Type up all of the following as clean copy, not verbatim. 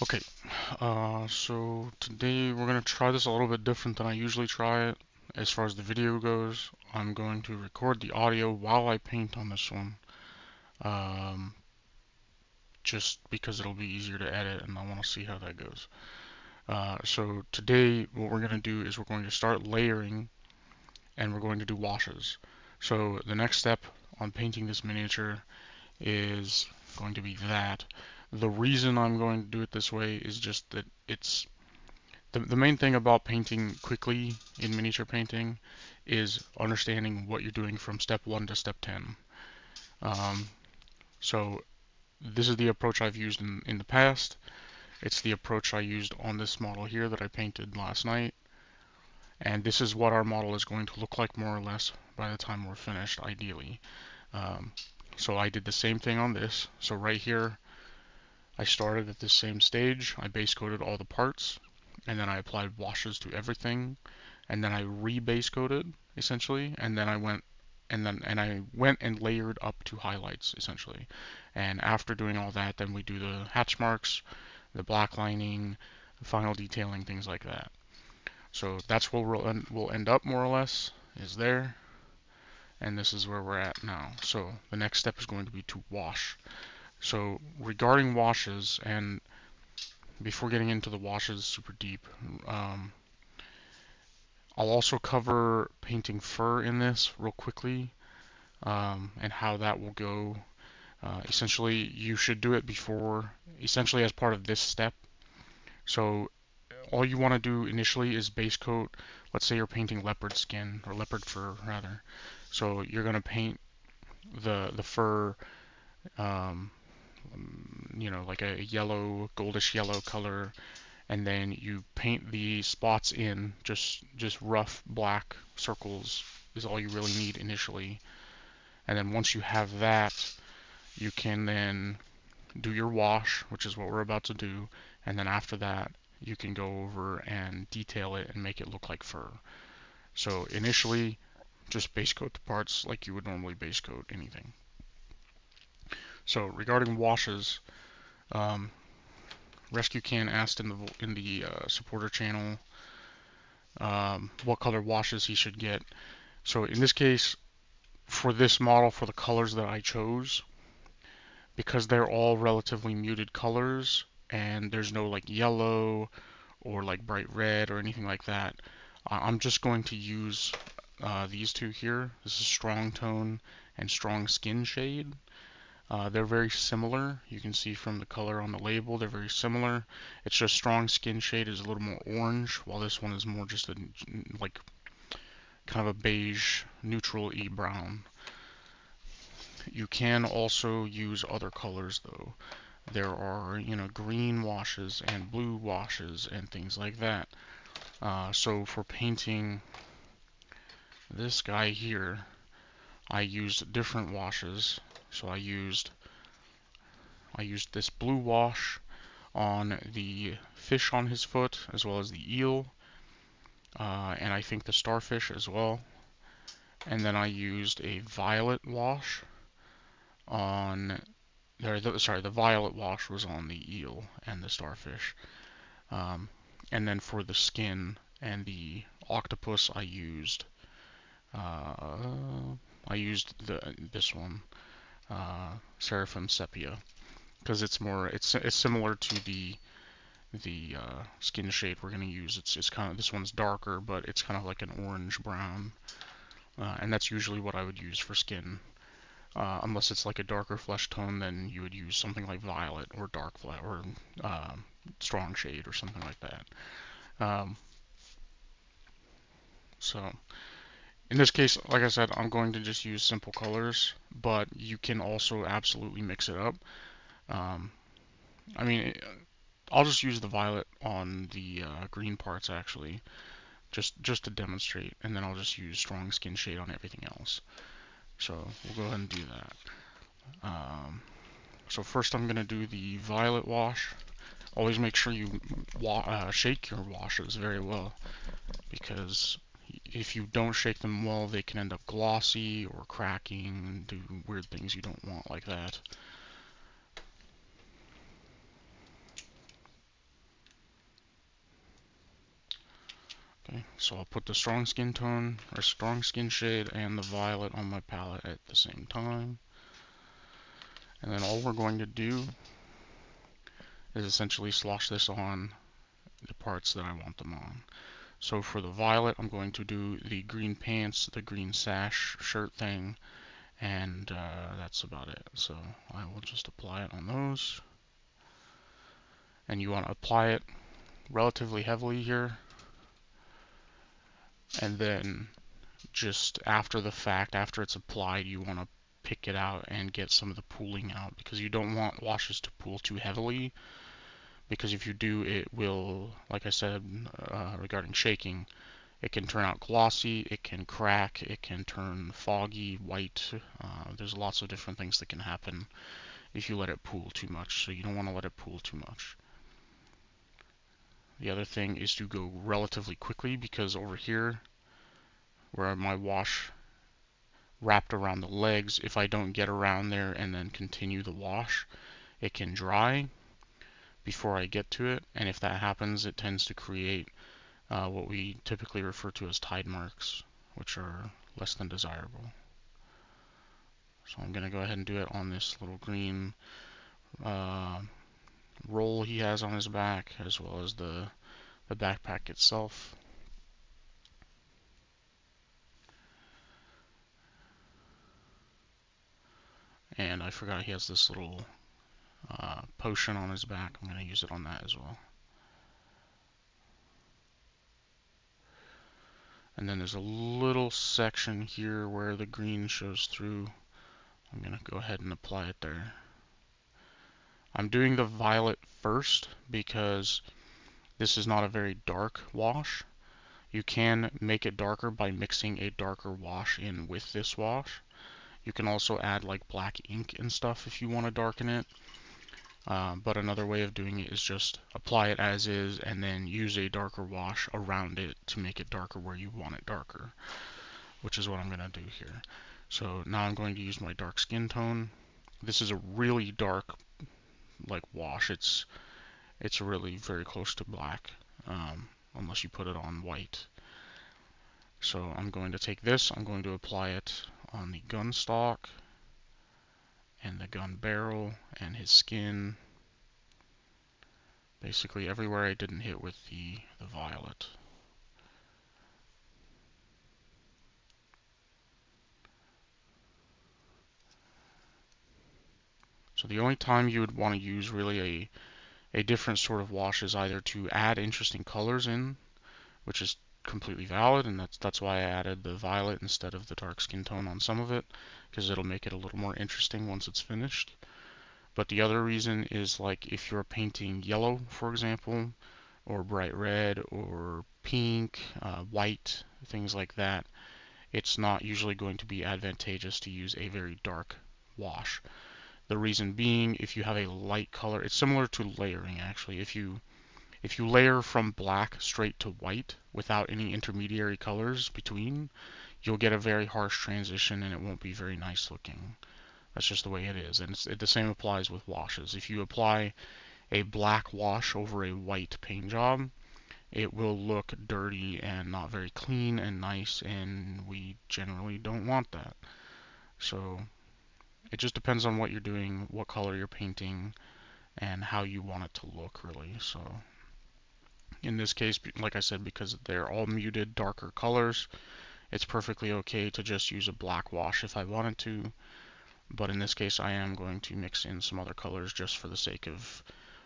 Okay, so today we're going to try this a little bit different than I usually try it. As far as the video goes, I'm going to record the audio while I paint on this one, um, just because it'll be easier to edit and I want to see how that goes. So today what we're going to do is we're going to start layering and we're going to do washes. So the next step on painting this miniature is going to be that. The reason I'm going to do it this way is just that it's the main thing about painting quickly in miniature painting is understanding what you're doing from step 1 to step 10. Um, so this is the approach I've used in the past. It's the approach I used on this model here that I painted last night. And this is what our model is going to look like more or less by the time we're finished, ideally. Um, so I did the same thing on this. So right here, I started at this same stage. I base coated all the parts, and then I applied washes to everything, and then I re-base coated essentially, and then I went and layered up to highlights essentially. And after doing all that, then we do the hatch marks, the black lining, the final detailing, things like that. So that's where we'll end up more or less, is there, and this is where we're at now. So the next step is going to be to wash. So regarding washes, and before getting into the washes super deep, um, I'll also cover painting fur in this real quickly, and how that will go. Essentially, you should do it before, essentially as part of this step. So all you want to do initially is base coat. Let's say you're painting leopard skin, or leopard fur rather. So you're going to paint the fur, um, like a yellow, goldish yellow color, and then you paint the spots in just rough black circles is all you really need initially. And then once you have that, you can then do your wash, which is what we're about to do, and then after that you can go over and detail it and make it look like fur. So initially, just base coat the parts like you would normally base coat anything. So regarding washes, um, Rescue Can asked in the supporter channel what color washes he should get. So in this case, for this model, for the colors that I chose, because they're all relatively muted colors and there's no like yellow or like bright red or anything like that, I'm just going to use these two here. This is Strong Tone and Strong Skin Shade. They're very similar. You can see from the color on the label, they're very similar. It's just Strong Skin Shade is a little more orange, while this one is more just a like kind of a beige, neutral-y brown. You can also use other colors though. There are, green washes and blue washes and things like that. So for painting this guy here, I used different washes. So I used this blue wash on the fish on his foot, as well as the eel, and I think the starfish as well. And then I used a violet wash on, the violet wash was on the eel and the starfish. Um, and then for the skin and the octopus, this one, Seraphim Sepia, because it's similar to the skin shade we're going to use. It's kind of, this one's darker, but it's kind of like an orange brown, and that's usually what I would use for skin. Unless it's like a darker flesh tone, then you would use something like violet or dark or strong shade or something like that. Um, so in this case, like I said, I'm going to just use simple colors, but you can also absolutely mix it up. Um, I mean, I'll just use the violet on the green parts actually, just to demonstrate, and then I'll just use strong skin shade on everything else. So we'll go ahead and do that. So first I'm going to do the violet wash. Always make sure you shake your washes very well, because if you don't shake them well, they can end up glossy or cracking and do weird things you don't want like that. Okay, so I'll put the strong skin tone, or strong skin shade, and the violet on my palette at the same time. And then all we're going to do is essentially slosh this on the parts that I want them on. So for the violet, I'm going to do the green pants, the green sash shirt thing, and that's about it. So I will just apply it on those. And you want to apply it relatively heavily here, and then just after the fact, after it's applied, you want to pick it out and get some of the pooling out, because you don't want washes to pool too heavily, because if you do, it will, like I said regarding shaking, it can turn out glossy, it can crack, it can turn foggy, white. There's lots of different things that can happen if you let it pool too much, so you don't want to let it pool too much. The other thing is to go relatively quickly, because over here where my wash wrapped around the legs, if I don't get around there and then continue the wash, it can dry before I get to it, and if that happens, it tends to create what we typically refer to as tide marks, which are less than desirable. So I'm going to go ahead and do it on this little green roll he has on his back, as well as the backpack itself. And I forgot he has this little potion on his back. I'm going to use it on that as well. And then there's a little section here where the green shows through. I'm going to go ahead and apply it there. I'm doing the violet first because this is not a very dark wash. You can make it darker by mixing a darker wash in with this wash. You can also add like black ink and stuff if you want to darken it. But another way of doing it is just apply it as is and then use a darker wash around it to make it darker where you want it darker, which is what I'm going to do here. So now I'm going to use my dark skin tone. This is a really dark like wash. It's really very close to black, unless you put it on white. So I'm going to take this, I'm going to apply it on the gun stock and the gun barrel and his skin, basically everywhere I didn't hit with the violet. So the only time you would want to use really a different sort of wash is either to add interesting colors in, which is completely valid, and that's why I added the violet instead of the dark skin tone on some of it, because it'll make it a little more interesting once it's finished. But the other reason is, like, if you're painting yellow, for example, or bright red, or pink, white, things like that, it's not usually going to be advantageous to use a very dark wash. The reason being, if you have a light color, it's similar to layering actually. If you layer from black straight to white without any intermediary colors between, you'll get a very harsh transition and it won't be very nice looking. That's just the way it is. And the same applies with washes. If you apply a black wash over a white paint job, it will look dirty and not very clean and nice, and we generally don't want that. So it just depends on what you're doing, what color you're painting, and how you want it to look, really. So in this case, like I said, because they're all muted, darker colors, it's perfectly okay to just use a black wash if I wanted to. But in this case, I am going to mix in some other colors just for the sake of,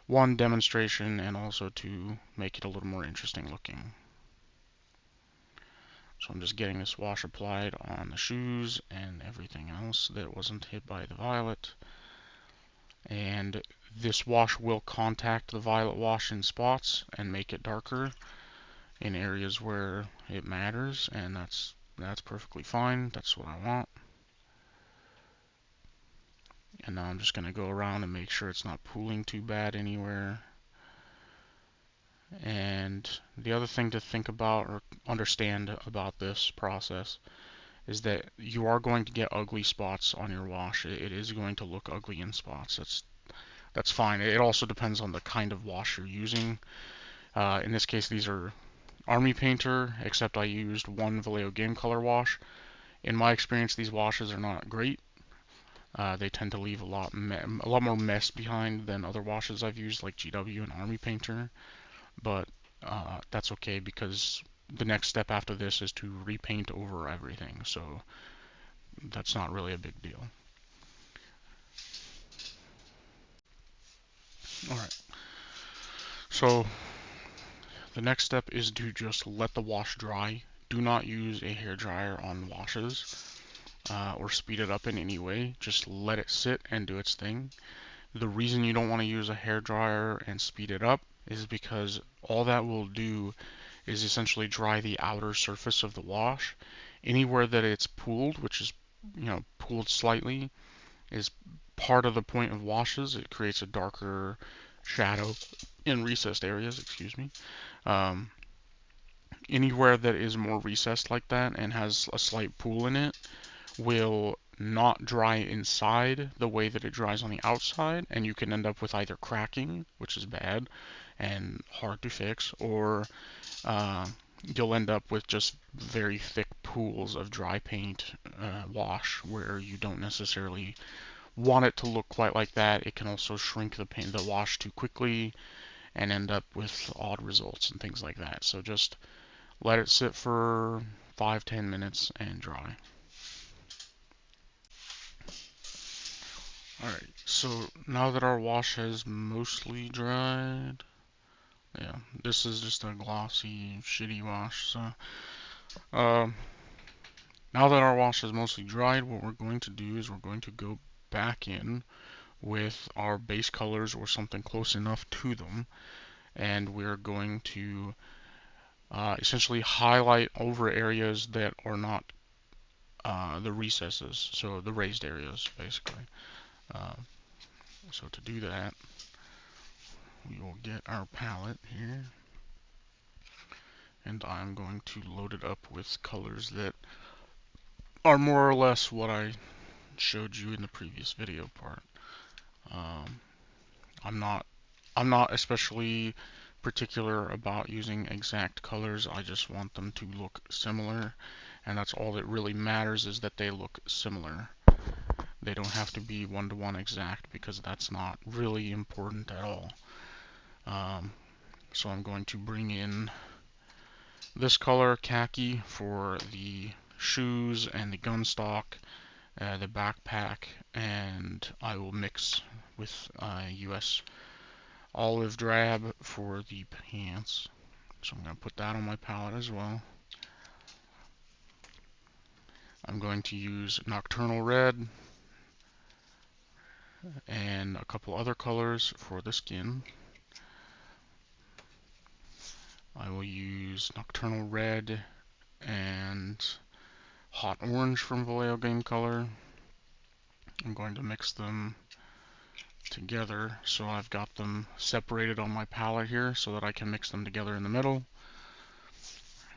one, demonstration, and also to make it a little more interesting looking. So I'm just getting this wash applied on the shoes and everything else that wasn't hit by the violet. And this wash will contact the violet wash in spots and make it darker in areas where it matters, and that's perfectly fine. That's what I want. And now I'm just going to go around and make sure it's not pooling too bad anywhere. And the other thing to think about or understand about this process is that you are going to get ugly spots on your wash. It is going to look ugly in spots. That's fine. It also depends on the kind of wash you're using. In this case, these are Army Painter, except I used one Vallejo Game Color wash. In my experience, these washes are not great. They tend to leave a lot more mess behind than other washes I've used, like GW and Army Painter. But that's okay because the next step after this is to repaint over everything, so that's not really a big deal. Alright, so the next step is to just let the wash dry. Do not use a hair dryer on washes or speed it up in any way. Just let it sit and do its thing. The reason you don't want to use a hair dryer and speed it up is because all that will do is essentially dry the outer surface of the wash. Anywhere that it's pooled, which is, pooled slightly, is part of the point of washes. It creates a darker shadow in recessed areas, excuse me. Um, Anywhere that is more recessed like that and has a slight pool in it will not dry inside the way that it dries on the outside, and you can end up with either cracking, which is bad and hard to fix, or you'll end up with just very thick pools of dry paint wash where you don't necessarily want it to look quite like that. It can also shrink the wash too quickly and end up with odd results and things like that. So just let it sit for 5-10 minutes and dry. Alright, so now that our wash has mostly dried, yeah, this is just a glossy, shitty wash, so now that our wash is mostly dried, what we're going to do is we're going to go back in with our base colors or something close enough to them, and we're going to essentially highlight over areas that are not the recesses, so the raised areas, basically. Uh, so to do that, we will get our palette here, and I'm going to load it up with colors that are more or less what I showed you in the previous video part. Um, I'm not especially particular about using exact colors. I just want them to look similar, and that's all that really matters, is that they look similar. They don't have to be one-to-one exact, because that's not really important at all. So I'm going to bring in this color, khaki, for the shoes and the gun stock, the backpack, and I will mix with US olive drab for the pants. So I'm going to put that on my palette as well. I'm going to use nocturnal red and a couple other colors for the skin. I will use nocturnal red and hot orange from Vallejo Game Color. I'm going to mix them together so I've got them separated on my palette here so that I can mix them together in the middle.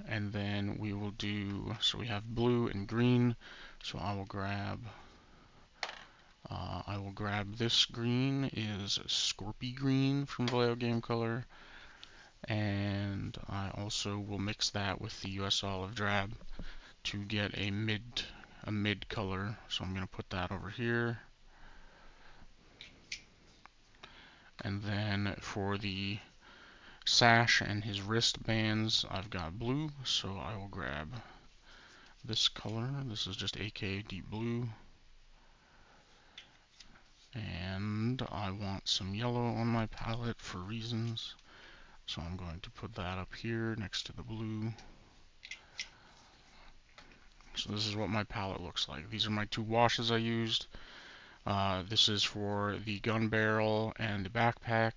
And then we will do, so we have blue and green, so I will grab this green, is Scorpy Green from Vallejo Game Color, and I also will mix that with the US Olive Drab to get a mid color. So I'm going to put that over here. And then for the sash and his wristbands, I've got blue, so I will grab this color. This is just AK Deep Blue. And I want some yellow on my palette for reasons, so I'm going to put that up here next to the blue. So this is what my palette looks like. These are my two washes I used. This is for the gun barrel and the backpack.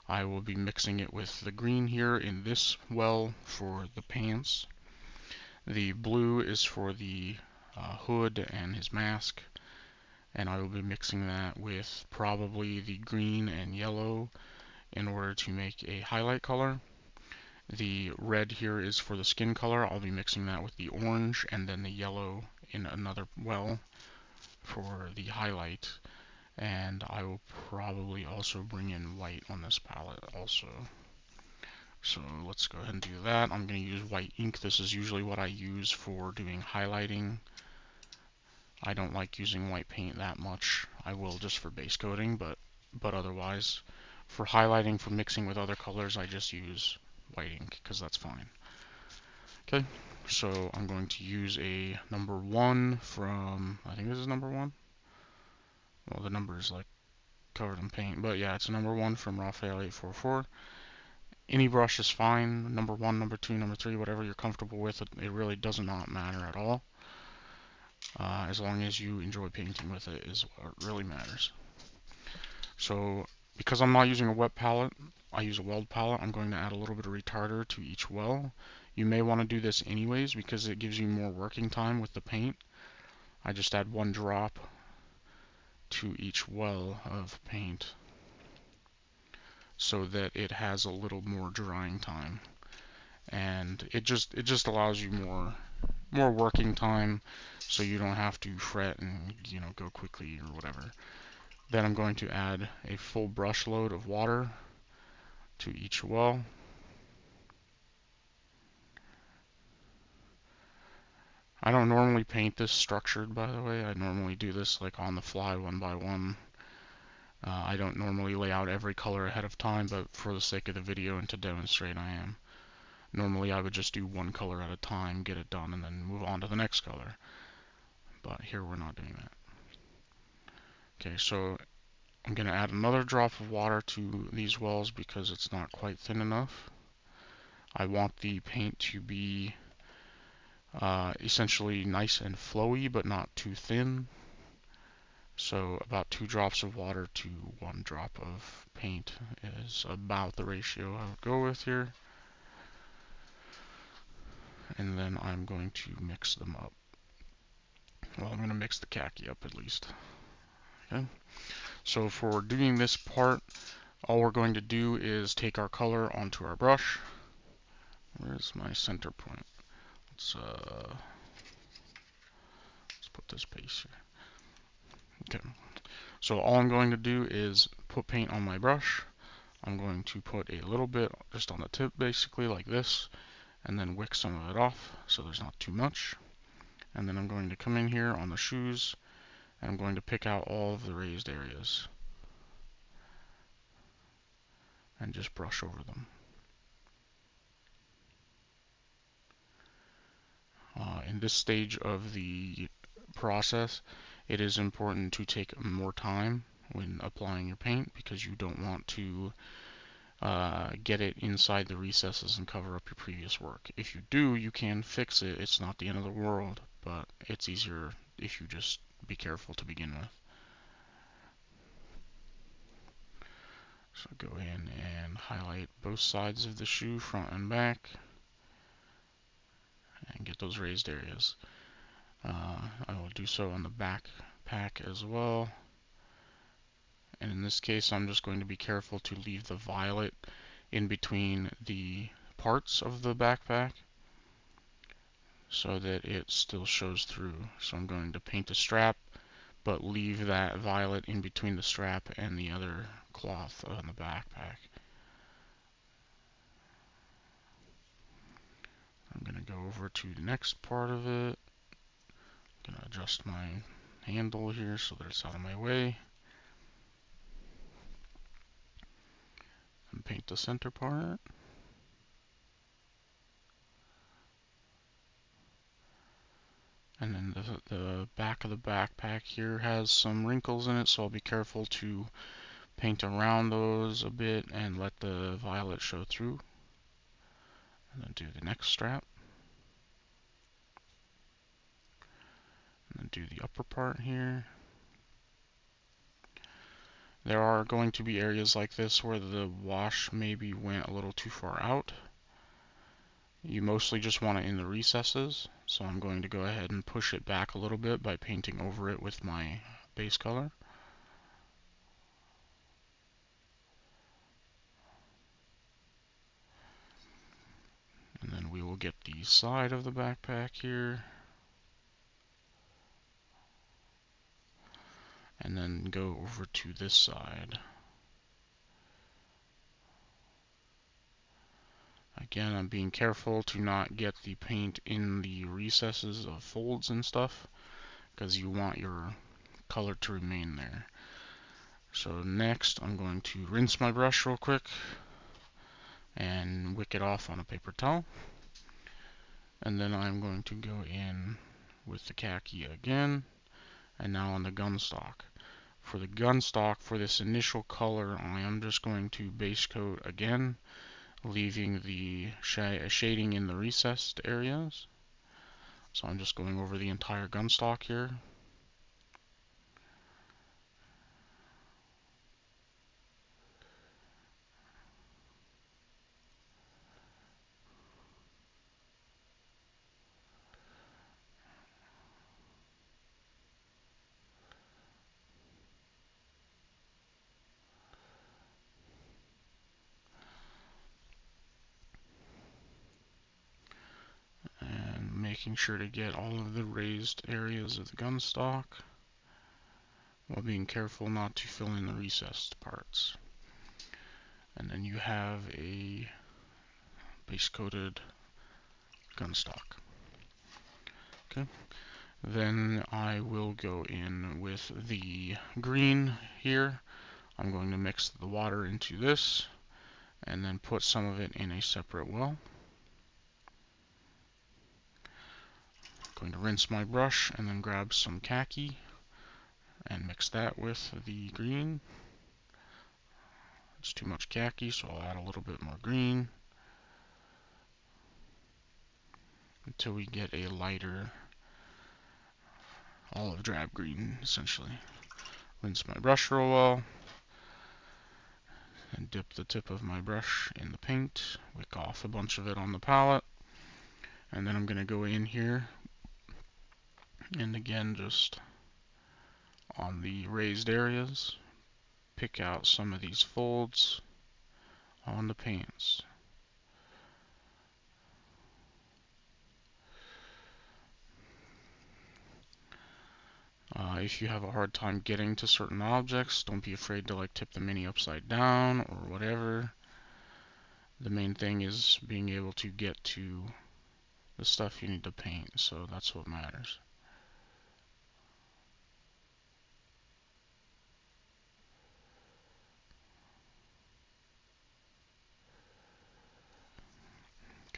I will be mixing it with the green here in this well for the pants. The blue is for the hood and his mask, and I will be mixing that with probably the green and yellow in order to make a highlight color. The red here is for the skin color. I'll be mixing that with the orange and then the yellow in another well for the highlight. And I will probably also bring in white on this palette also. So let's go ahead and do that. I'm going to use white ink. This is usually what I use for doing highlighting. I don't like using white paint that much. I will just for base coating, but otherwise, for highlighting, for mixing with other colors, I just use white ink because that's fine. Okay, so I'm going to use a number 1 from, I think this is number 1. Well, the number is like covered in paint, but yeah, it's a number 1 from Raphael 844. Any brush is fine, number 1, number 2, number 3, whatever you're comfortable with. It really does not matter at all. As long as you enjoy painting with it is what really matters. So because I'm not using a wet palette, I use a weld palette. I'm going to add a little bit of retarder to each well. You may want to do this anyways because it gives you more working time with the paint. I just add 1 drop to each well of paint so that it has a little more drying time, and it just allows you more working time, so you don't have to fret and go quickly or whatever. Then I'm going to add a full brush load of water to each well. I don't normally paint this structured, by the way. I normally do this like on the fly, one by one. I don't normally lay out every color ahead of time, but for the sake of the video and to demonstrate, I am. Normally I would just do 1 color at a time, get it done, and then move on to the next color. But here we're not doing that. Okay, so I'm going to add another drop of water to these wells because it's not quite thin enough. I want the paint to be essentially nice and flowy, but not too thin. So about 2 drops of water to 1 drop of paint is about the ratio I would go with here. And then I'm going to mix them up. Well, I'm going to mix the khaki up at least. Okay. So for doing this part, all we're going to do is take our color onto our brush. Where's my center point? Let's put this base here. Okay. So all I'm going to do is put paint on my brush. I'm going to put a little bit just on the tip, basically like this, and then wick some of it off so there's not too much. And then I'm going to come in here on the shoes, and I'm going to pick out all of the raised areas and just brush over them. In this stage of the process, it is important to take more time when applying your paint because you don't want to get it inside the recesses and cover up your previous work. If you do, you can fix it. It's not the end of the world, but it's easier if you just be careful to begin with. So go in and highlight both sides of the shoe, front and back, and get those raised areas. I will do so on the backpack as well. And in this case, I'm just going to be careful to leave the violet in between the parts of the backpack so that it still shows through. So I'm going to paint the strap, but leave that violet in between the strap and the other cloth on the backpack. I'm going to go over to the next part of it. I'm going to adjust my handle here so that it's out of my way. And paint the center part. And then the back of the backpack here has some wrinkles in it, so I'll be careful to paint around those a bit and let the violet show through. And then do the next strap. And then do the upper part here. There are going to be areas like this where the wash maybe went a little too far out. You mostly just want it in the recesses, so I'm going to go ahead and push it back a little bit by painting over it with my base color. And then we will get the side of the backpack here. And then go over to this side. Again, I'm being careful to not get the paint in the recesses of folds and stuff, because you want your color to remain there. So next, I'm going to rinse my brush real quick and wick it off on a paper towel. And then I'm going to go in with the khaki again, and now on the gun stock. For the gun stock, for this initial color, I am just going to base coat again, leaving the shading in the recessed areas. So I'm just going over the entire gun stock here. And making sure to get all of the raised areas of the gun stock, while being careful not to fill in the recessed parts. And then you have a base coated gun stock. Okay. Then I will go in with the green here. I'm going to mix the water into this and then put some of it in a separate well. I'm going to rinse my brush and then grab some khaki and mix that with the green. It's too much khaki, so I'll add a little bit more green until we get a lighter olive drab green, essentially. Rinse my brush real well and dip the tip of my brush in the paint, wick off a bunch of it on the palette, and then I'm going to go in here and again just on the raised areas, pick out some of these folds on the paints. If you have a hard time getting to certain objects, don't be afraid to like tip the mini upside down or whatever. The main thing is being able to get to the stuff you need to paint, so that's what matters.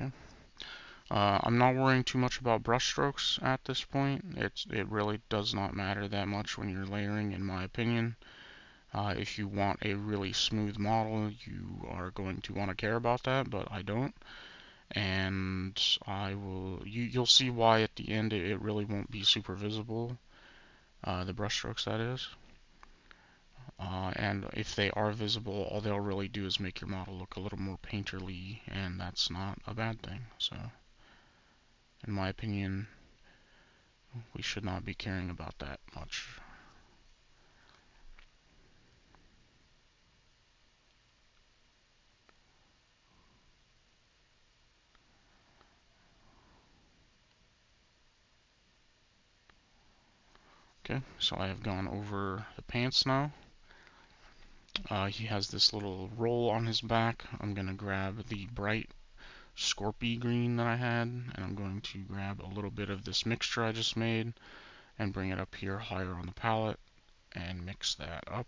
Okay. I'm not worrying too much about brush strokes at this point. It really does not matter that much when you're layering, in my opinion. If you want a really smooth model, you are going to want to care about that, but I don't. And you'll see why at the end it really won't be super visible, the brush strokes that is. And if they are visible, all they'll really do is make your model look a little more painterly, and that's not a bad thing. So, in my opinion, we should not be caring about that much. Okay, so I have gone over the pants now. He has this little roll on his back. I'm going to grab the bright Scorpy green that I had, and I'm going to grab a little bit of this mixture I just made and bring it up here higher on the palette and mix that up.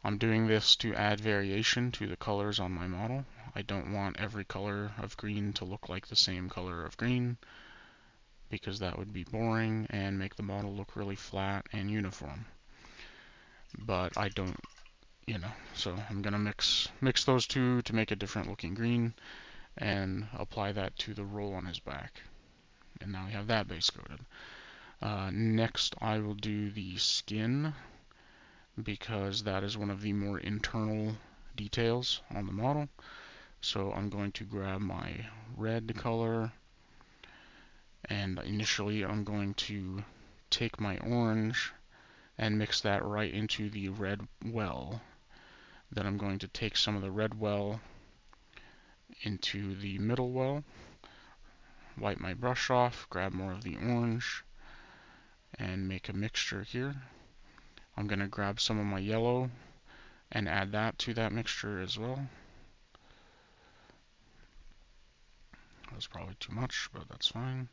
I'm doing this to add variation to the colors on my model. I don't want every color of green to look like the same color of green, because that would be boring and make the model look really flat and uniform. But I don't, so I'm gonna mix those two to make a different looking green and apply that to the roll on his back. And now we have that base coated. Next I will do the skin, because that is one of the more internal details on the model. So I'm going to grab my red color, and initially I'm going to take my orange and mix that right into the red well. Then I'm going to take some of the red well into the middle well, wipe my brush off, grab more of the orange, and make a mixture here. I'm going to grab some of my yellow and add that to that mixture as well. was probably too much, but that's fine.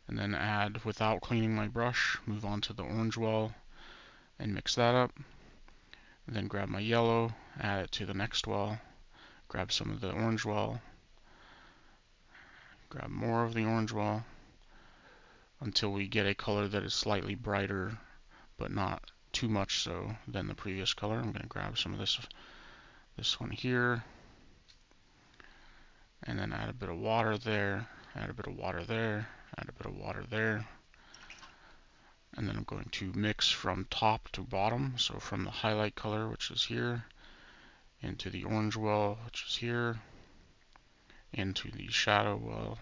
And then add, without cleaning my brush, move on to the orange well and mix that up. And then grab my yellow, add it to the next well, grab some of the orange well, grab more of the orange well, until we get a color that is slightly brighter, but not too much so than the previous color. I'm going to grab some of this one here, and then add a bit of water there, add a bit of water there, add a bit of water there. And then I'm going to mix from top to bottom, so from the highlight color, which is here, into the orange well, which is here, into the shadow well,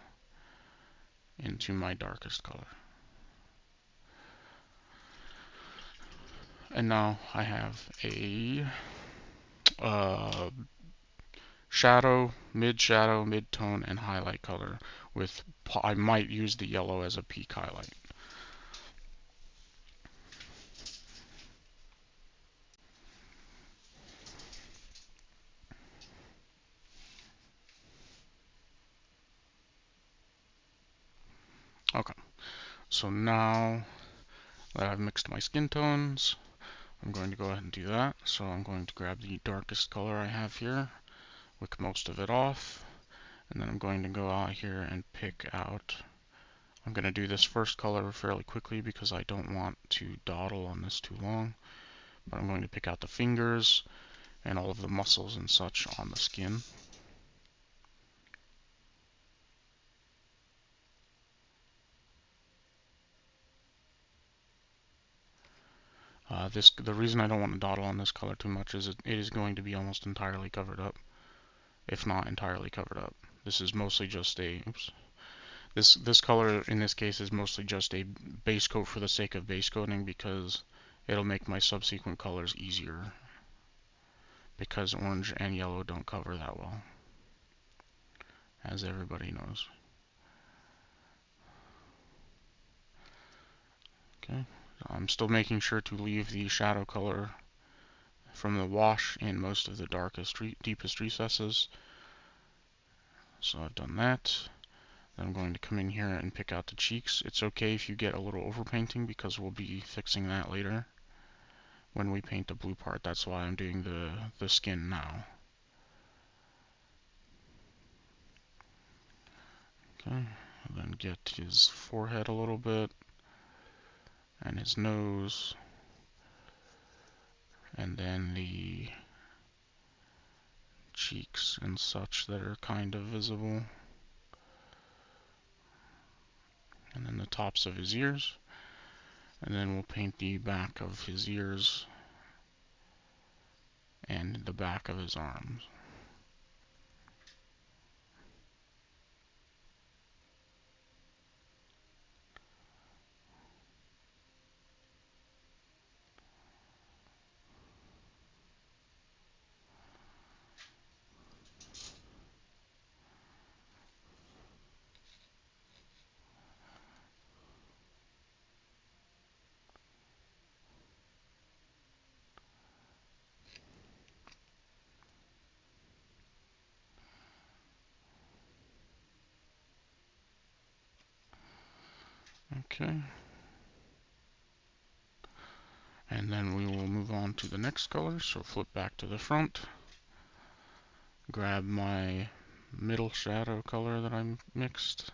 into my darkest color. And now I have a shadow, mid-tone, and highlight color with, I might use the yellow as a peak highlight. Okay, so now that I've mixed my skin tones, I'm going to go ahead and do that. So I'm going to grab the darkest color I have here, wick most of it off, and then I'm going to go out here and pick out, I'm going to do this first color fairly quickly because I don't want to dawdle on this too long, but I'm going to pick out the fingers and all of the muscles and such on the skin. The reason I don't want to dawdle on this color too much is it is going to be almost entirely covered up, if not entirely covered up. This is mostly just a, oops, this color in this case is mostly just a base coat for the sake of base coating, because it'll make my subsequent colors easier, because orange and yellow don't cover that well, as everybody knows. Okay, so I'm still making sure to leave the shadow color from the wash in most of the darkest, deepest recesses. So I've done that. Then I'm going to come in here and pick out the cheeks. It's okay if you get a little overpainting, because we'll be fixing that later when we paint the blue part. That's why I'm doing the skin now. Okay, and then get his forehead a little bit, and his nose, and then the cheeks and such that are kind of visible, and then the tops of his ears, and then we'll paint the back of his ears and the back of his arms. Okay. And then we will move on to the next color. So flip back to the front, grab my middle shadow color that I mixed,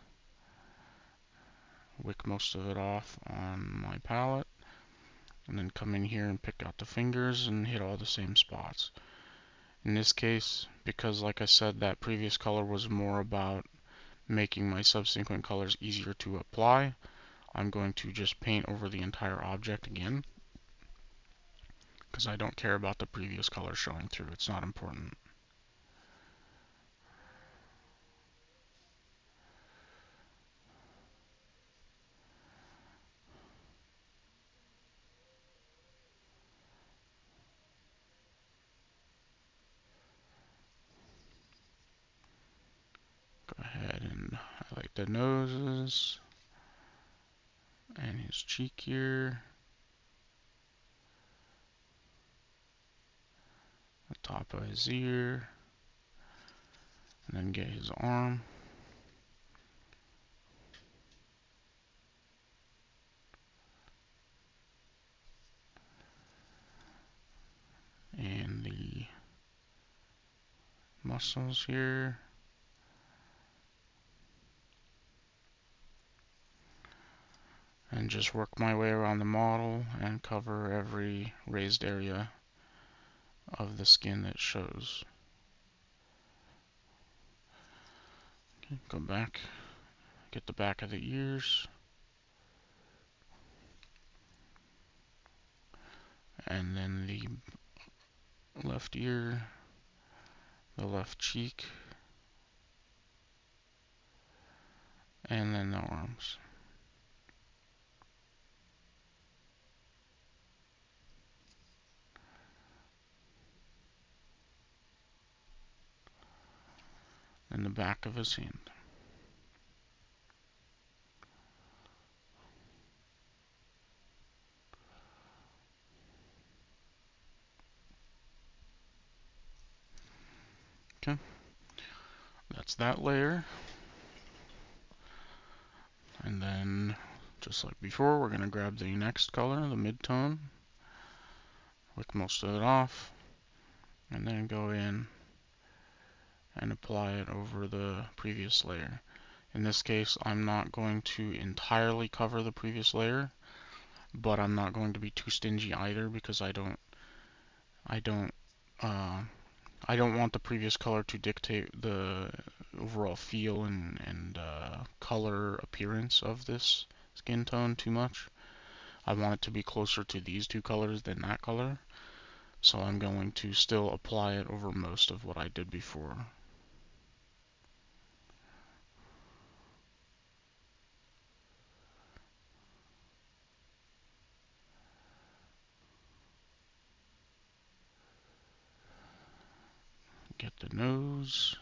wick most of it off on my palette, and then come in here and pick out the fingers and hit all the same spots. In this case, because like I said, that previous color was more about making my subsequent colors easier to apply, I'm going to just paint over the entire object again, because I don't care about the previous color showing through. It's not important. Go ahead and highlight the noses and his cheek here, the top of his ear, and then get his arm. muscles here. And just work my way around the model and cover every raised area of the skin that shows. Okay, go back, get the back of the ears, and then the left ear, the left cheek, and then the arms. And the back of his hand. Okay, that's that layer. And then, just like before, we're going to grab the next color, the mid-tone, wick most of it off, and then go in and apply it over the previous layer. In this case, I'm not going to entirely cover the previous layer, but I'm not going to be too stingy either, because I don't want the previous color to dictate the overall feel and color appearance of this skin tone too much. I want it to be closer to these two colors than that color, so I'm going to still apply it over most of what I did before. Get the nose.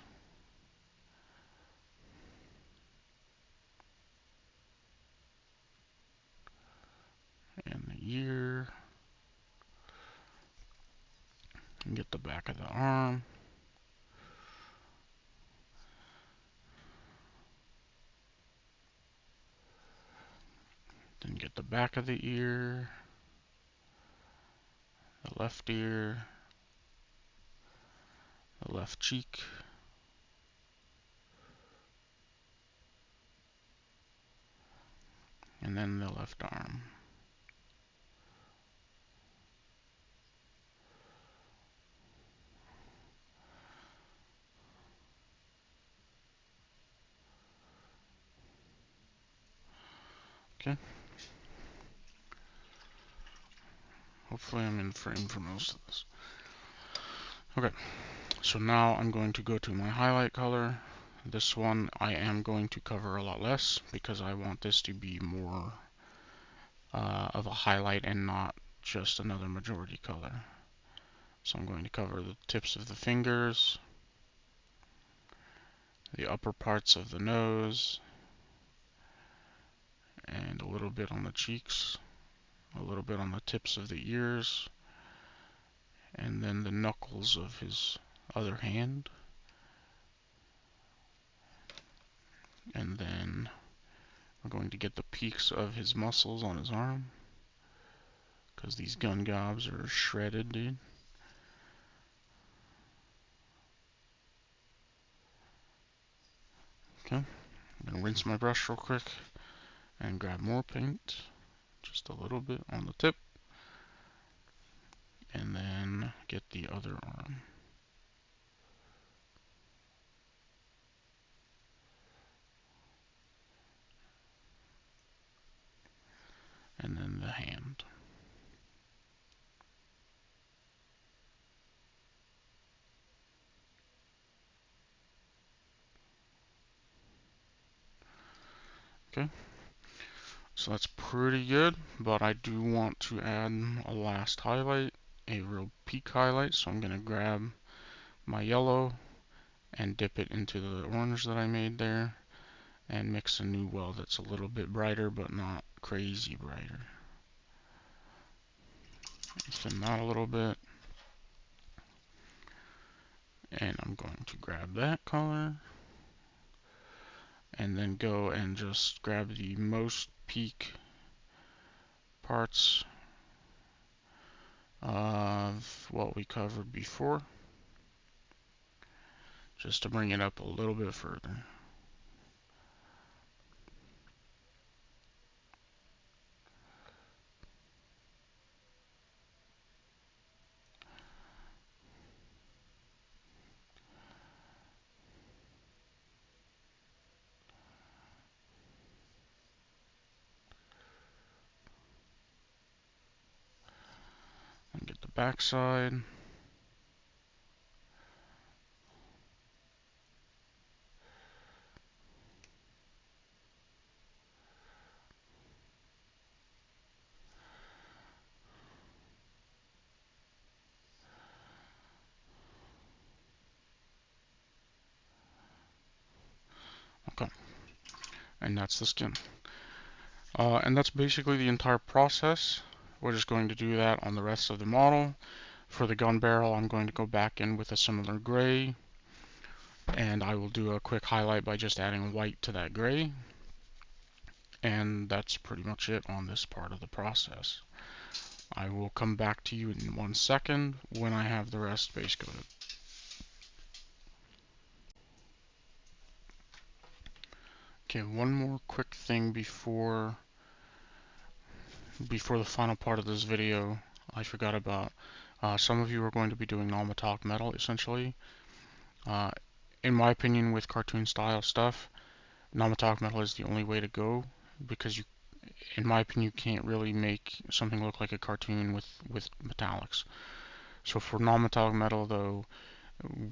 And the ear. And get the back of the arm. Then get the back of the ear. The left ear. The left cheek. And then the left arm. Okay. Hopefully I'm in frame for most of this. Okay, so now I'm going to go to my highlight color. This one I am going to cover a lot less because I want this to be more of a highlight and not just another majority color. So I'm going to cover the tips of the fingers, the upper parts of the nose, and a little bit on the cheeks, a little bit on the tips of the ears, and then the knuckles of his other hand. And then we're going to get the peaks of his muscles on his arm, because these gun gobs are shredded, dude. Okay, I'm going to rinse my brush real quick and grab more paint, just a little bit on the tip, and then get the other arm. And then the hand. Okay, so that's pretty good, but I do want to add a last highlight, a real peak highlight, so I'm going to grab my yellow and dip it into the orange that I made there, and mix a new well that's a little bit brighter, but not crazy brighter. Thin that a little bit, and I'm going to grab that color, and then go and just grab the most peak parts of what we covered before, just to bring it up a little bit further. And get the backside. Okay, and that's the skin. And that's basically the entire process. We're just going to do that on the rest of the model. For the gun barrel, I'm going to go back in with a similar gray, and I will do a quick highlight by just adding white to that gray. And that's pretty much it on this part of the process. I will come back to you in 1 second when I have the rest base coated. Okay, one more quick thing before the final part of this video I forgot about. Some of you are going to be doing non-metallic metal, essentially. In my opinion, with cartoon style stuff, non-metallic metal is the only way to go, because in my opinion, you can't really make something look like a cartoon with metallics. So for non-metallic metal, though,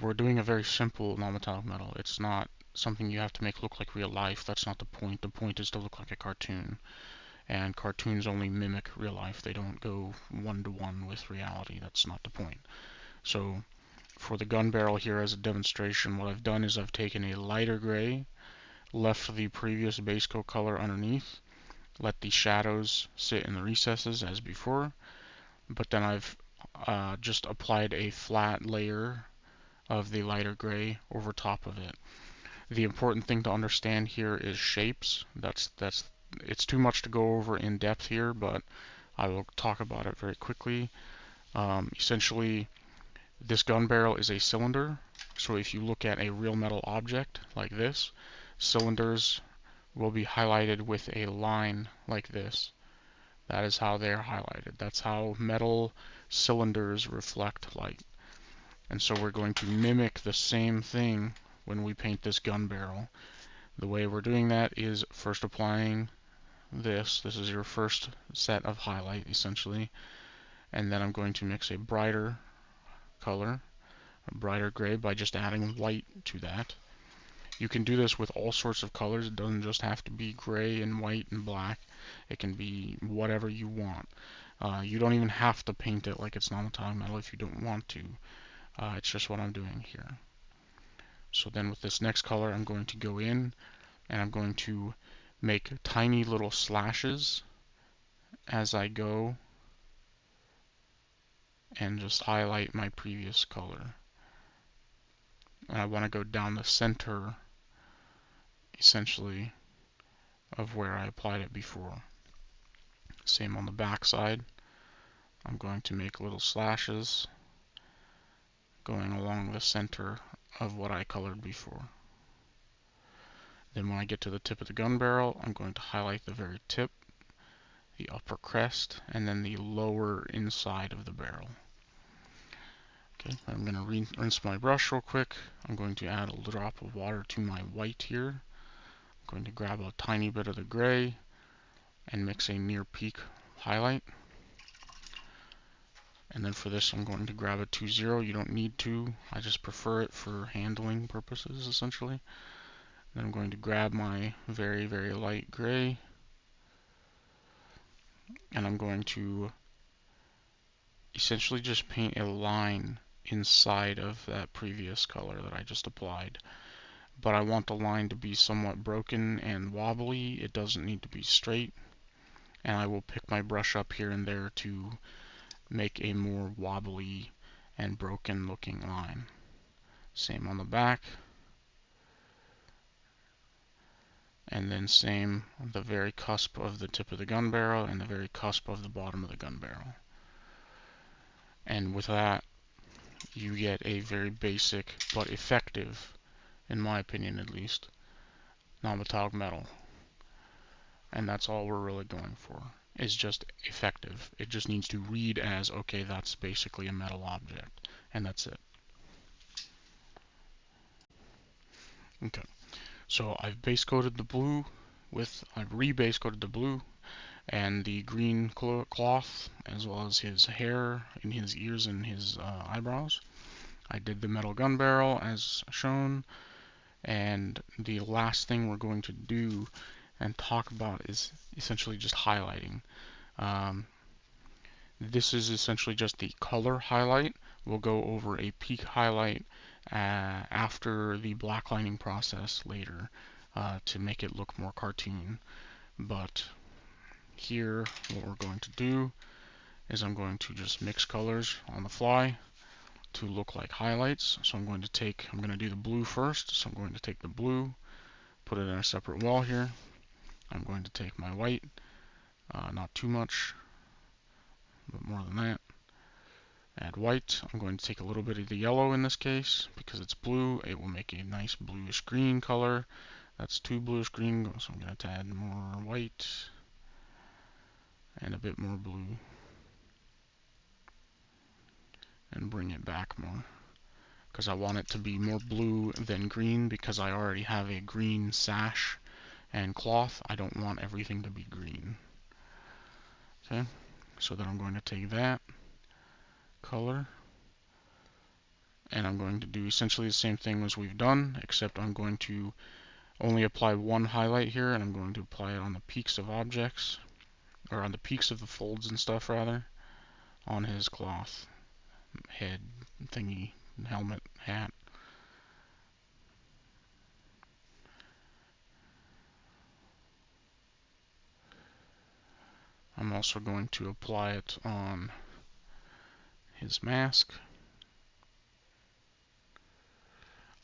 we're doing a very simple non-metallic metal. It's not something you have to make look like real life. That's not the point. The point is to look like a cartoon. And cartoons only mimic real life. They don't go one-to-one with reality. That's not the point. So for the gun barrel here as a demonstration, what I've done is I've taken a lighter gray, left the previous base coat color underneath, let the shadows sit in the recesses as before, but then I've just applied a flat layer of the lighter gray over top of it. The important thing to understand here is shapes. It's too much to go over in depth here, but I will talk about it very quickly. Essentially, this gun barrel is a cylinder, so if you look at a real metal object like this, cylinders will be highlighted with a line like this. That is how they're highlighted. That's how metal cylinders reflect light. And so we're going to mimic the same thing when we paint this gun barrel. The way we're doing that is first applying this. This is your first set of highlight, essentially. And then I'm going to mix a brighter color, a brighter gray, by just adding white to that. You can do this with all sorts of colors. It doesn't just have to be gray and white and black. It can be whatever you want. You don't even have to paint it like it's non-metallic metal if you don't want to. It's just what I'm doing here. So then with this next color, I'm going to go in and I'm going to make tiny little slashes as I go and just highlight my previous color. And I want to go down the center, essentially, of where I applied it before. Same on the back side. I'm going to make little slashes going along the center of what I colored before. Then when I get to the tip of the gun barrel, I'm going to highlight the very tip, the upper crest, and then the lower inside of the barrel. Okay, I'm going to rinse my brush real quick. I'm going to add a drop of water to my white here. I'm going to grab a tiny bit of the gray and mix a near peak highlight. And then for this, I'm going to grab a 2-0. You don't need to. I just prefer it for handling purposes, essentially. Then I'm going to grab my very, very light gray, and I'm going to essentially just paint a line inside of that previous color that I just applied. But I want the line to be somewhat broken and wobbly. It doesn't need to be straight. And I will pick my brush up here and there to make a more wobbly and broken looking line. Same on the back. And then same on the very cusp of the tip of the gun barrel and the very cusp of the bottom of the gun barrel. And with that, you get a very basic but effective in my opinion at least, non-metallic metal. And that's all we're really going for. It's just effective. It just needs to read as, okay, that's basically a metal object, and that's it. Okay, so I've base coated the blue I've re-base coated the blue and the green cloth, as well as his hair and his ears and his eyebrows. I did the metal gun barrel as shown, and the last thing we're going to do and talk about is essentially just highlighting. This is essentially just the color highlight. We'll go over a peak highlight after the blacklining process later to make it look more cartoon. But here, what we're going to do is I'm going to just mix colors on the fly to look like highlights. So I'm going to do the blue first. So I'm going to take the blue, put it in a separate wall here. I'm going to take my white, not too much, but more than that. Add white. I'm going to take a little bit of the yellow in this case because it's blue. It will make a nice bluish green color. That's too bluish green, so I'm going to add more white and a bit more blue and bring it back more because I want it to be more blue than green because I already have a green sash and cloth. I don't want everything to be green. Okay, so then I'm going to take that color and I'm going to do essentially the same thing as we've done, except I'm going to only apply one highlight here, and I'm going to apply it on the peaks of objects, or on the peaks of the folds and stuff rather, on his cloth, head, thingy, helmet, hat. I'm also going to apply it on his mask.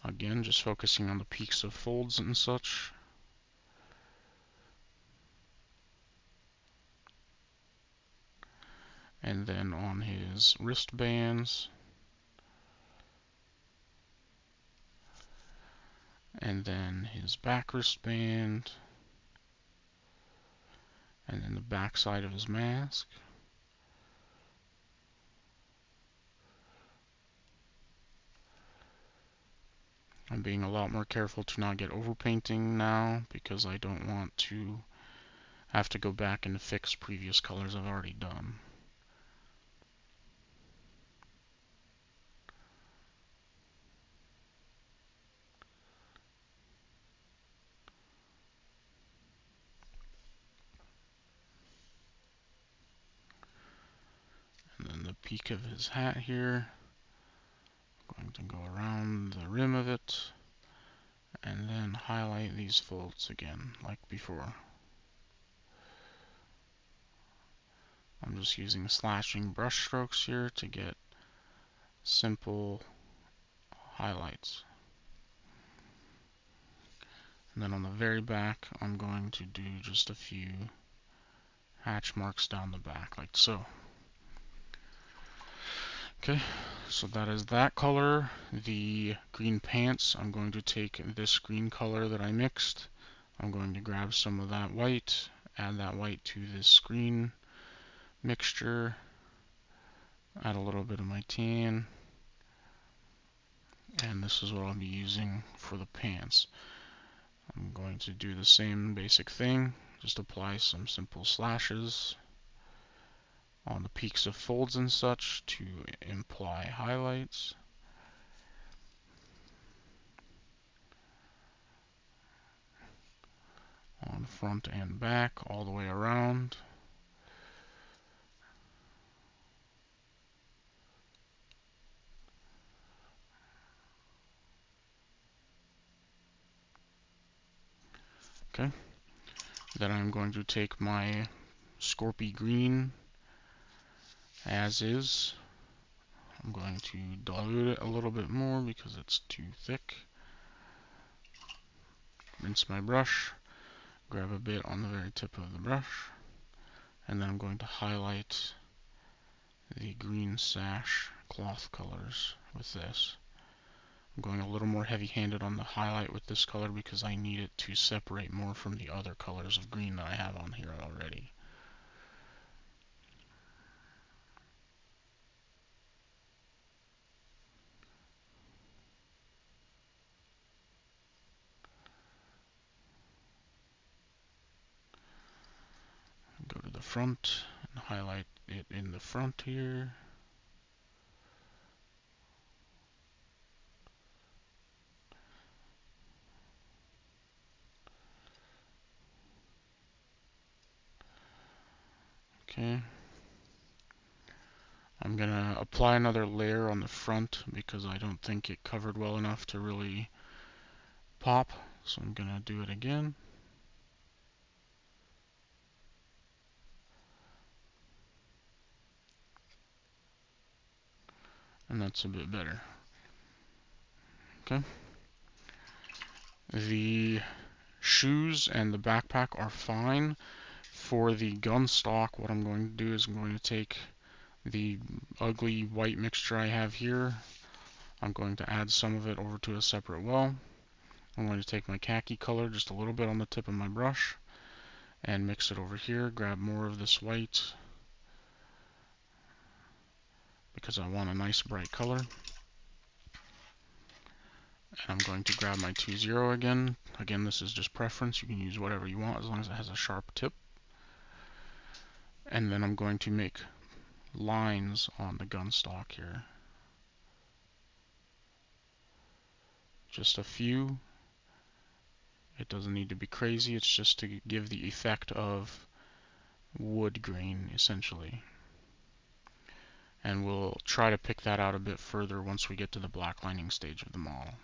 Again, just focusing on the peaks of folds and such. And then on his wristbands. And then his back wristband. And then the back side of his mask. I'm being a lot more careful to not get overpainting now because I don't want to have to go back and fix previous colors I've already done. And then the peak of his hat here, I'm going to go around the rim of it and then highlight these folds again like before. I'm just using slashing brush strokes here to get simple highlights. And then on the very back, I'm going to do just a few hatch marks down the back, like so. Okay, so that is that color. The green pants, I'm going to take this green color that I mixed. I'm going to grab some of that white, add that white to this green mixture, add a little bit of my tan, and this is what I'll be using for the pants. I'm going to do the same basic thing, just apply some simple slashes on the peaks of folds and such to imply highlights. On front and back, all the way around. Okay, then I'm going to take my Scorpy green as is. I'm going to dilute it a little bit more because it's too thick. Rinse my brush, grab a bit on the very tip of the brush, and then I'm going to highlight the green sash cloth colors with this. I'm going a little more heavy-handed on the highlight with this color because I need it to separate more from the other colors of green that I have on here already. Go to the front and highlight it in the front here. Okay. I'm going to apply another layer on the front because I don't think it covered well enough to really pop. So I'm going to do it again. And that's a bit better. Okay. The shoes and the backpack are fine. For the gun stock, what I'm going to do is I'm going to take the ugly white mixture I have here. I'm going to add some of it over to a separate well. I'm going to take my khaki color, just a little bit on the tip of my brush, and mix it over here. Grab more of this white because I want a nice bright color. And I'm going to grab my 2-0 again. Again, this is just preference. You can use whatever you want as long as it has a sharp tip. And then I'm going to make lines on the gun stock here. Just a few. It doesn't need to be crazy. It's just to give the effect of wood grain, essentially. And we'll try to pick that out a bit further once we get to the black lining stage of the model.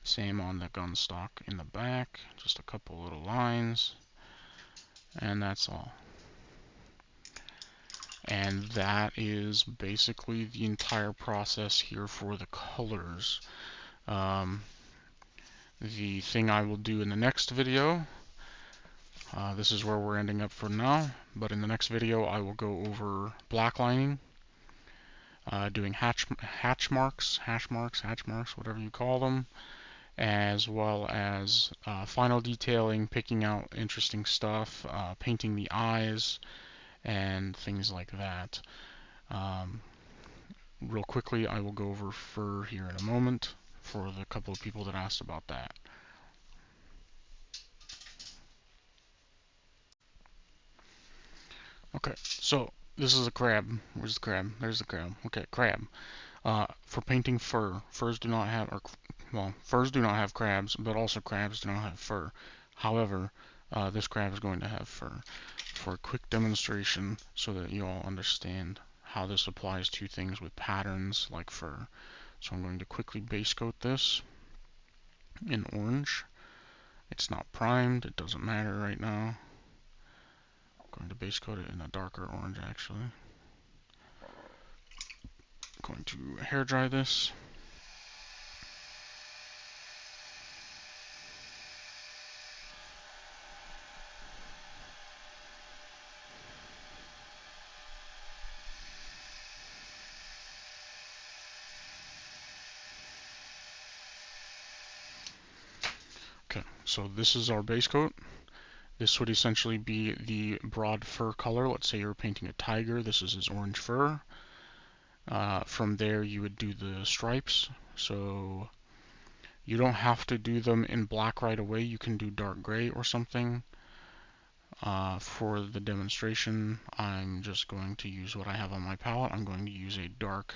Same on the gun stock in the back, just a couple little lines, and that's all. And that is basically the entire process here for the colors. The thing I will do in the next video, this is where we're ending up for now, but in the next video I will go over black lining, doing hatch marks, whatever you call them, as well as final detailing, picking out interesting stuff, painting the eyes, and things like that. Real quickly, I will go over fur here in a moment for the couple of people that asked about that. Okay, so this is a crab. Where's the crab? There's the crab. Okay, crab. For painting fur, furs do not have, well, furs do not have crabs, but also crabs do not have fur. However, this crab is going to have fur. For a quick demonstration, so that you all understand how this applies to things with patterns like fur. So I'm going to quickly base coat this in orange. It's not primed, it doesn't matter right now. I'm going to base coat it in a darker orange actually. I'm going to hair dry this. Okay, so this is our base coat. This would essentially be the broad fur color. Let's say you're painting a tiger. This is his orange fur. From there, you would do the stripes. So you don't have to do them in black right away. You can do dark gray or something. For the demonstration, I'm just going to use what I have on my palette. I'm going to use a dark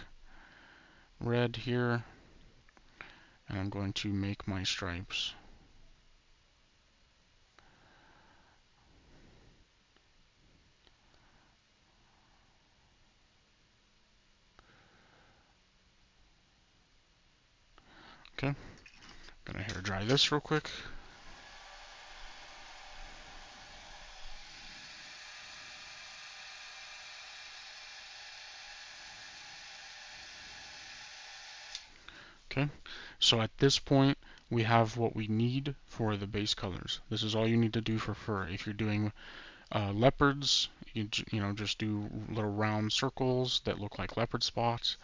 red here, and I'm going to make my stripes. Okay, I'm gonna hair dry this real quick. Okay, so at this point we have what we need for the base colors. This is all you need to do for fur. If you're doing leopards, you know, just do little round circles that look like leopard spots.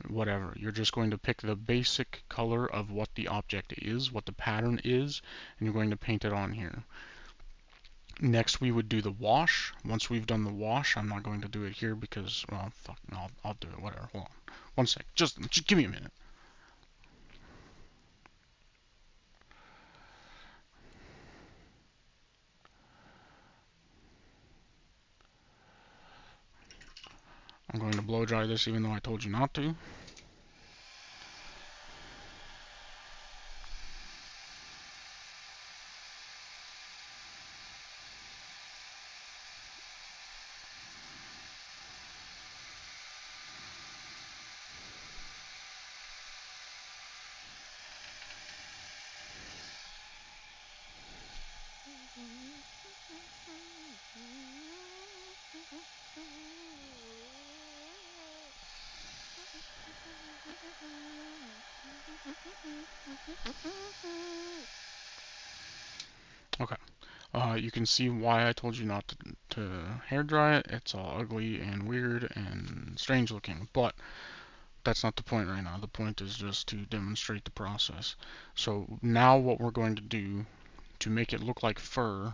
whatever. You're just going to pick the basic color of what the object is, what the pattern is, and you're going to paint it on here. Next, we would do the wash. Once we've done the wash, I'm not going to do it here because, well, fuck, I'll do it, whatever. Hold on. One sec. Just give me a minute. I'm going to blow dry this even though I told you not to. Okay. You can see why I told you not to hair dry it. It's all ugly and weird and strange looking, but that's not the point right now. The point is just to demonstrate the process. So now what we're going to do to make it look like fur,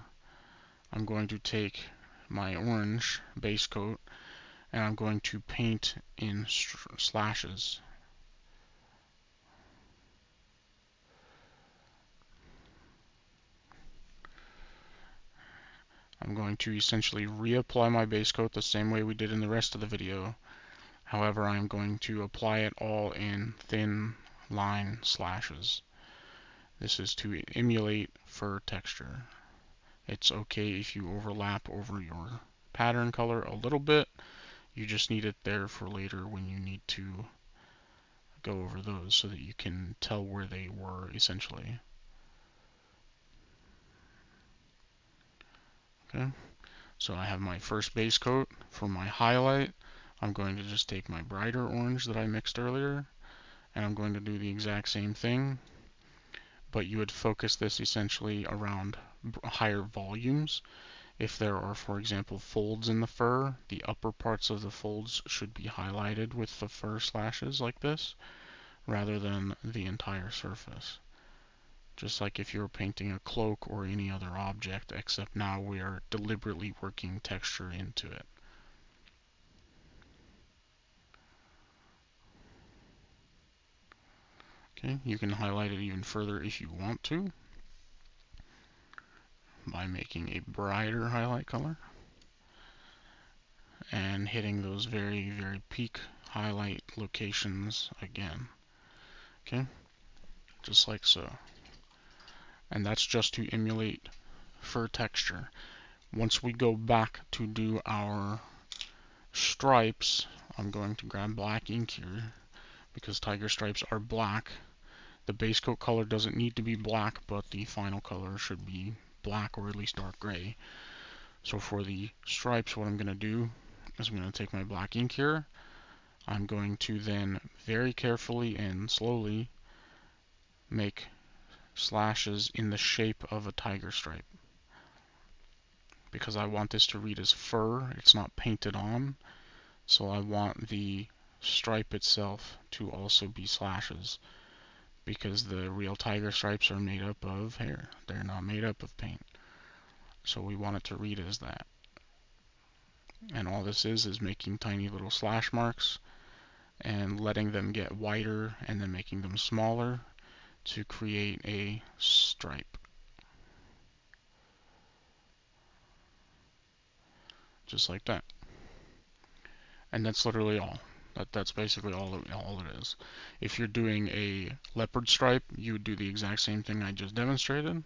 I'm going to take my orange base coat and I'm going to paint in slashes. I'm going to essentially reapply my base coat the same way we did in the rest of the video. However, I'm going to apply it all in thin line slashes. This is to emulate fur texture. It's okay if you overlap over your pattern color a little bit. You just need it there for later when you need to go over those so that you can tell where they were essentially. Okay, so I have my first base coat. For my highlight, I'm going to just take my brighter orange that I mixed earlier, and I'm going to do the exact same thing, but you would focus this essentially around higher volumes. If there are, for example, folds in the fur, the upper parts of the folds should be highlighted with the fur slashes like this, rather than the entire surface. Just like if you were painting a cloak or any other object, except now we are deliberately working texture into it. Okay, you can highlight it even further if you want to by making a brighter highlight color and hitting those very, very peak highlight locations again. Okay, just like so. And that's just to emulate fur texture. Once we go back to do our stripes, I'm going to grab black ink here because tiger stripes are black. The base coat color doesn't need to be black, but the final color should be black or at least dark gray. So for the stripes, what I'm going to do is I'm going to take my black ink here. I'm going to then very carefully and slowly make slashes in the shape of a tiger stripe. Because I want this to read as fur, it's not painted on, so I want the stripe itself to also be slashes, because the real tiger stripes are made up of hair. They're not made up of paint. So we want it to read as that. And all this is making tiny little slash marks and letting them get wider and then making them smaller to create a stripe. Just like that. And that's literally all. That's basically all it is. If you're doing a leopard stripe, you would do the exact same thing I just demonstrated,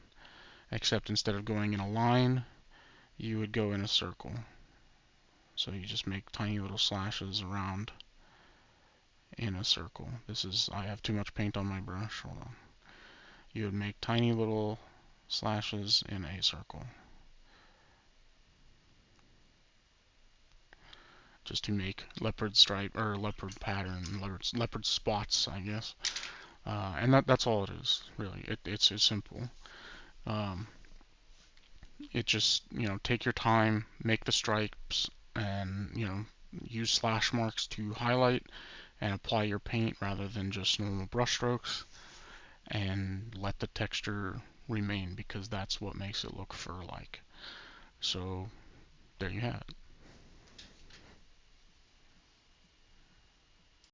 except instead of going in a line, you would go in a circle. So you just make tiny little slashes around in a circle. I have too much paint on my brush. Hold on. You would make tiny little slashes in a circle. Just to make leopard stripe, or leopard pattern, leopard spots, I guess. And that's all it is, really. It's simple. It just, take your time, make the stripes, and, use slash marks to highlight, and apply your paint rather than just normal brush strokes, and let the texture remain, because that's what makes it look fur-like. So there you have it.